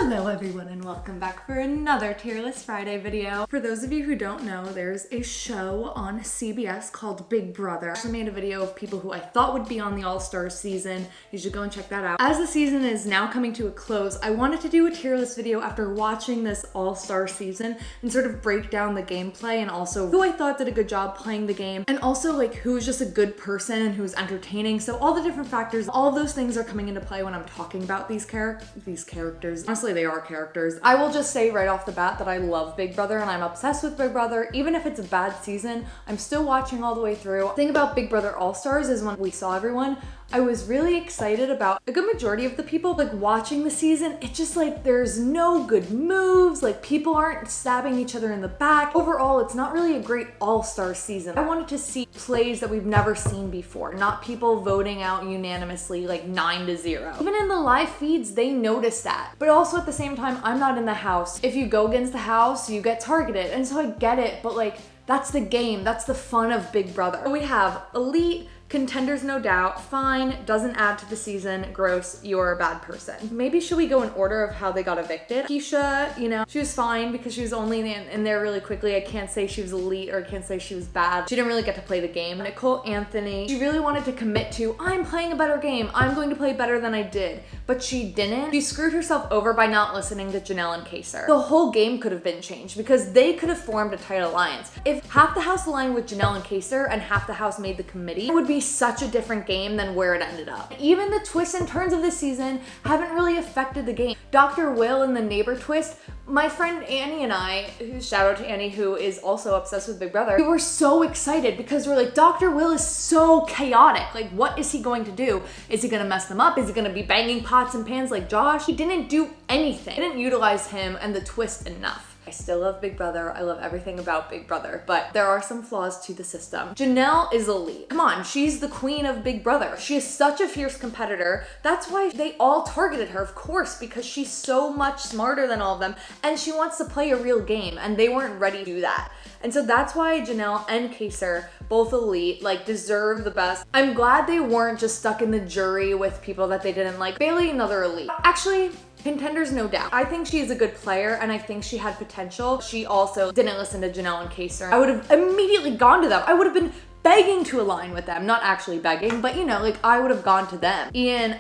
Hello everyone and welcome back for another Tier List Friday video. For those of you who don't know, there's a show on CBS called Big Brother. I actually made a video of people who I thought would be on the All-Star season. You should go and check that out. As the season is now coming to a close, I wanted to do a tier list video after watching this All-Star season and sort of break down the gameplay and also who I thought did a good job playing the game and also like who's just a good person and who's entertaining. So all the different factors, all of those things are coming into play when I'm talking about these characters. Honestly, they are characters. I will just say right off the bat that I love Big Brother and I'm obsessed with Big Brother. Even if it's a bad season, I'm still watching all the way through. The thing about Big Brother All-Stars is when we saw everyone, I was really excited about a good majority of the people like watching the season. It's just like there's no good moves, like people aren't stabbing each other in the back. Overall, it's not really a great all-star season. I wanted to see plays that we've never seen before, not people voting out unanimously like 9-0. Even in the live feeds, they notice that. But also at the same time, I'm not in the house. If you go against the house, you get targeted. And so I get it, but like that's the game. That's the fun of Big Brother. We have elite, contenders, no doubt, fine, doesn't add to the season, gross, you're a bad person. Maybe should we go in order of how they got evicted? Keisha, you know, she was fine because she was only in there really quickly. I can't say she was elite or I can't say she was bad. She didn't really get to play the game. Nicole Anthony, she really wanted to commit to, I'm playing a better game. I'm going to play better than I did. But she didn't. She screwed herself over by not listening to Janelle and Kaser. The whole game could have been changed because they could have formed a tight alliance. If half the house aligned with Janelle and Kaser and half the house made the committee, it would be such a different game than where it ended up. Even the twists and turns of this season haven't really affected the game. Dr. Will and the neighbor twist, my friend Annie and I, shout out to Annie who is also obsessed with Big Brother, we were so excited because we're like, Dr. Will is so chaotic. Like, what is he going to do? Is he gonna mess them up? Is he gonna be banging pots and pans like Josh? He didn't do anything. He didn't utilize him and the twist enough. I still love Big Brother. I love everything about Big Brother, but there are some flaws to the system. Janelle is elite. Come on, she's the queen of Big Brother. She is such a fierce competitor. That's why they all targeted her, of course, because she's so much smarter than all of them and she wants to play a real game and they weren't ready to do that. And so that's why Janelle and Kaser, both elite, like deserve the best. I'm glad they weren't just stuck in the jury with people that they didn't like. Bailey, another elite. Actually, contenders, no doubt. I think she is a good player and I think she had potential. She also didn't listen to Janelle and Kaser. I would have immediately gone to them. I would have been begging to align with them. Not actually begging, but you know, like I would have gone to them. Ian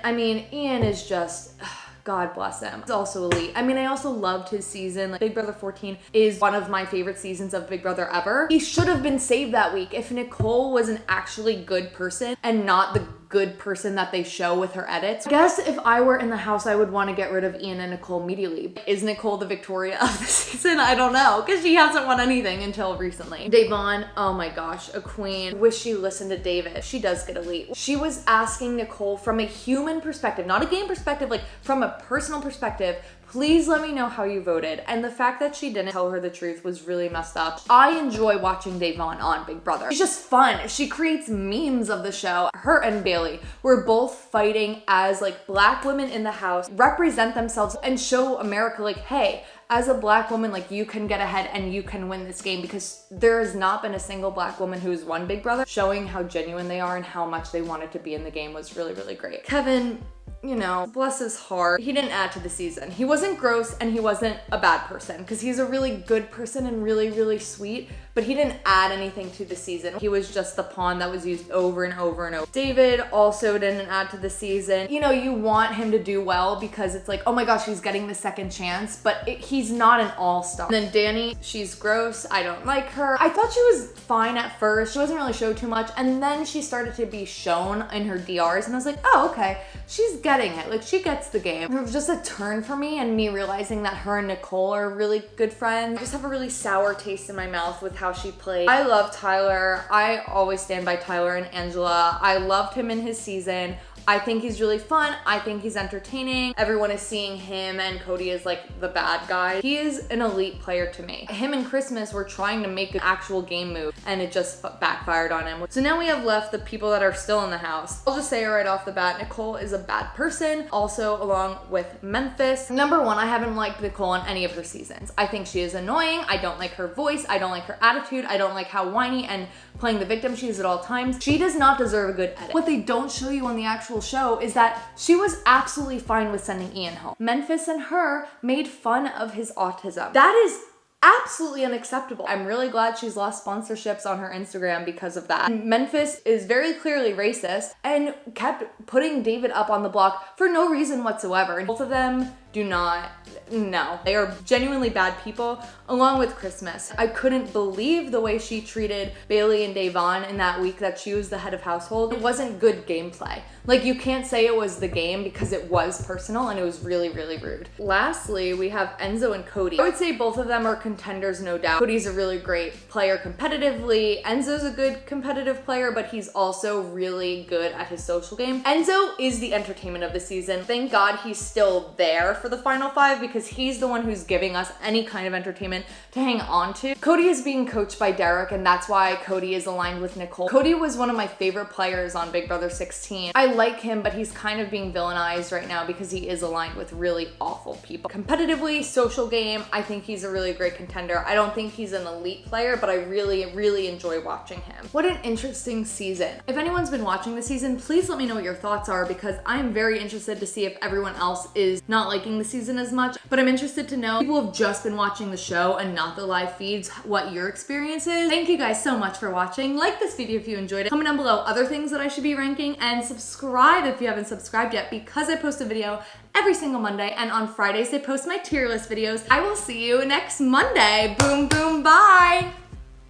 is just, God bless him. He's also elite. I mean, I also loved his season. Like, Big Brother 14 is one of my favorite seasons of Big Brother ever. He should have been saved that week if Nicole was an actually good person and not the good person that they show with her edits. I guess if I were in the house, I would want to get rid of Ian and Nicole immediately. Is Nicole the Victoria of the season? I don't know, because she hasn't won anything until recently. Devon, oh my gosh, a queen. Wish she listened to David. She does get elite. She was asking Nicole from a human perspective, not a game perspective, like from a personal perspective, please let me know how you voted. And the fact that she didn't tell her the truth was really messed up. I enjoy watching Devon on Big Brother. She's just fun. She creates memes of the show. Her and Bailey were both fighting as like Black women in the house, represent themselves and show America like, hey, as a Black woman, like you can get ahead and you can win this game, because there has not been a single Black woman who's won Big Brother. Showing how genuine they are and how much they wanted to be in the game was really, really great. Kevin, you know, bless his heart, he didn't add to the season. He wasn't gross and he wasn't a bad person because he's a really good person and really, really sweet, but he didn't add anything to the season. He was just the pawn that was used over and over and over. David also didn't add to the season. You know, you want him to do well because it's like, oh my gosh, he's getting the second chance, but he's not an all-star. And then Danny, she's gross. I don't like her. I thought she was fine at first. She wasn't really showed too much. And then she started to be shown in her DRs and I was like, oh, okay, she's getting it. Like she gets the game. It was just a turn for me and me realizing that her and Nicole are really good friends. I just have a really sour taste in my mouth with how she played. I love Tyler. I always stand by Tyler and Angela. I loved him in his season. I think he's really fun. I think he's entertaining. Everyone is seeing him and Cody as like the bad guy. He is an elite player to me. Him and Christmas were trying to make an actual game move and it just backfired on him. So now we have left the people that are still in the house. I'll just say right off the bat, Nicole is a bad person. Also along with Memphis. Number one, I haven't liked Nicole in any of her seasons. I think she is annoying. I don't like her voice. I don't like her attitude. attitude. I don't like how whiny and playing the victim she is at all times. She does not deserve a good edit. What they don't show you on the actual show is that she was absolutely fine with sending Ian home. Memphis and her made fun of his autism. That is absolutely unacceptable. I'm really glad she's lost sponsorships on her Instagram because of that. Memphis is very clearly racist and kept putting David up on the block for no reason whatsoever. And both of them do not, no. They are genuinely bad people, along with Christmas. I couldn't believe the way she treated Bailey and Davon in that week that she was the head of household. It wasn't good gameplay. Like, you can't say it was the game because it was personal and it was really, really rude. Lastly, we have Enzo and Cody. I would say both of them are contenders, no doubt. Cody's a really great player competitively. Enzo's a good competitive player, but he's also really good at his social game. Enzo is the entertainment of the season. Thank God he's still there for the final 5 because he's the one who's giving us any kind of entertainment to hang on to. Cody is being coached by Derek, and that's why Cody is aligned with Nicole. Cody was one of my favorite players on Big Brother 16. I like him, but he's kind of being villainized right now because he is aligned with really awful people. Competitively, social game, I think he's a really great contender. I don't think he's an elite player, but I really, really enjoy watching him. What an interesting season. If anyone's been watching the season, please let me know what your thoughts are because I'm very interested to see if everyone else is not liking the season as much, but I'm interested to know, people who have just been watching the show and not the live feeds, what your experience is. Thank you guys so much for watching. Like this video if you enjoyed it. Comment down below other things that I should be ranking, and subscribe if you haven't subscribed yet because I post a video every single Monday, and on Fridays I post my tier list videos. I will see you next Monday. Boom, boom, bye.